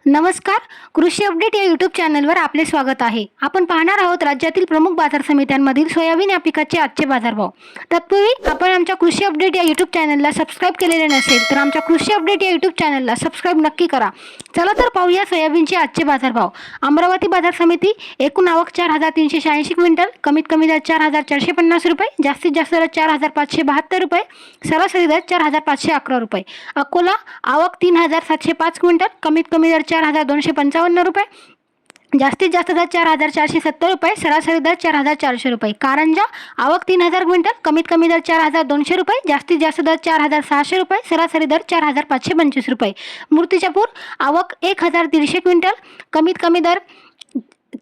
नमस्कार. कृषी अपडेट या यूट्यूब चॅनलवर आपले स्वागत आहे. आपण पाहणार आहोत राज्यातील प्रमुख बाजार समित्यांमधील सोयाबीन या पिकाचे आजचे बाजारभाव. तत्पूर्वी आपण आमच्या कृषी अपडेट या यूट्यूब चॅनलला सबस्क्राईब केलेले नसेल तर आमच्या कृषी अपडेट या यूट्यूब चॅनलला सबस्क्राईब नक्की करा. चला तर पाहूया सोयाबीनचे आजचे बाजारभाव. अमरावती बाजार समिती एकूण आवक 4,386 क्विंटल, कमीत कमी दर 4,450 रुपये, जास्तीत जास्त दर 4,572 रुपये, सरासरी दर 4,511 रुपये. अकोला आवक 3,705 क्विंटल, कमीत कमी दर 4,255 रुपये, जास्तीत जास्त दर 4,470 रुपये, सरासरी दर 4,400 रुपये. कारंजा आवक 3,000 क्विंटल, कमीत कमी दर 4,200 रुपये, जास्तीत जास्त दर 4,600 रुपये, सरासरी दर 4,525 रुपये. मूर्तिजापूर आवक 1,150 क्विंटल, कमीत कमी दर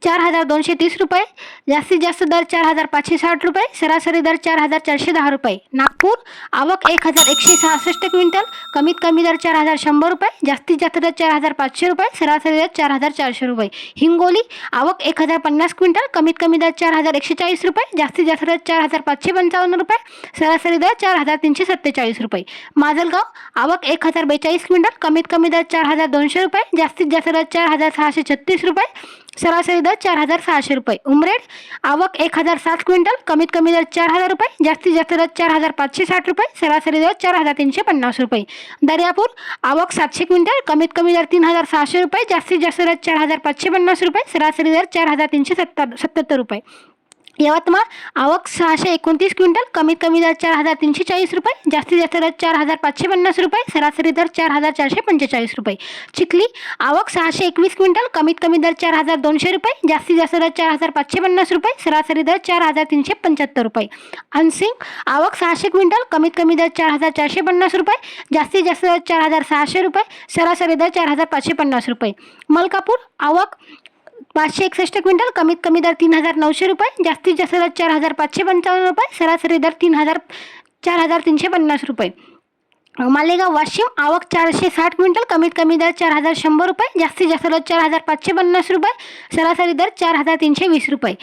4,230 रुपये, जास्तीत जास्त दर 4,560 रुपये, सरासरी दर 4,410 रुपये. नागपूर आवक 1,166 क्विंटल, कमीत कमी दर 4,100 रुपये, जास्तीत जास्त दर 4,500 रुपये, सरासरी दर 4,400 रुपये. हिंगोली आवक 1,050 क्विंटल, कमीत कमी दर 4,140 रुपये, जास्तीत जास्त दर 4,555 रुपये, सरासरी दर 4,347 रुपये. माजलगाव आवक 1,042 क्विंटल, कमीत कमी दर 4,200 रुपये, जास्तीत जास्त दर 4,636 रुपये, सरासरी दर 4,600 रुपये. उमरेड आवक 1,007 क्विंटल, कमीत कमी दर 4,000 रुपये, जास्तीत जास्त दर 4,560 रुपये, सरासरी दर 4,350 रुपये. दर्यापूर आवक 700 क्विंटल, कमीत कमी दर 3,600 रुपये, जास्तीत जास्त दर 4,550 रुपये, सरासरी दर 4,377 रुपये. यवतमाळ आवक 629 क्विंटल, कमीत कमी दर 4,340 रुपये, जास्तीत जास्त दर 4,550 रुपये, सरासरी दर 4,445 रुपये. चिखली आवक 621 क्विंटल, कमीत कमी दर 4,200 रुपये, जास्तीत जास्त दर 4,550 रुपये, सरासरी दर 4,375 रुपये. अनसिंग आवक 600 क्विंटल, कमीत कमी दर 4,450 रुपये, जास्तीत जास्त दर 4,600 रुपये, सरासरी दर 4,550 रुपये. मलकापूर आवक 561 क्विंटल, कमीत कमी दर 3,900 रुपये, जास्तीत जास्त दर 4,555 रुपये, सरासरी दर 4,350 रुपये. मालेगाव वाशिम आवक 460 क्विंटल, कमीत कमी दर 4,100 रुपये, जास्तीत जास्त दर 4,550 रुपये, सरासरी दर 4,320 रुपये.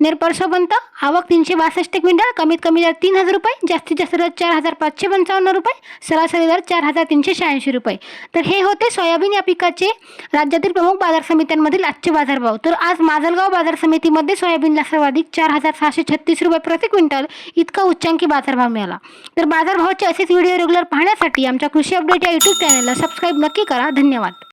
नेरपरसोबंत आवक 362 क्विंटल, कमीत कमी दर 3,000 रुपये, जास्तीत जास्त दर 4,555 रुपये, सरासरी दर 4,386 रुपये. तर हे होते सोयाबीन या पिकाचे राज्यातील प्रमुख बाजार समित्यांमधील आजचे बाजारभाव. तर आज माजलगाव बाजार समितीमध्ये सोयाबीनला सर्वाधिक 4,636 रुपये प्रति क्विंटल इतका उच्चांकी बाजारभाव मिळाला. तर बाजारभावाचे असेच व्हिडिओ रेग्युलर पाहण्यासाठी आमच्या कृषी अपडेट या यूट्यूब चॅनलला सबस्क्राईब नक्की करा. धन्यवाद.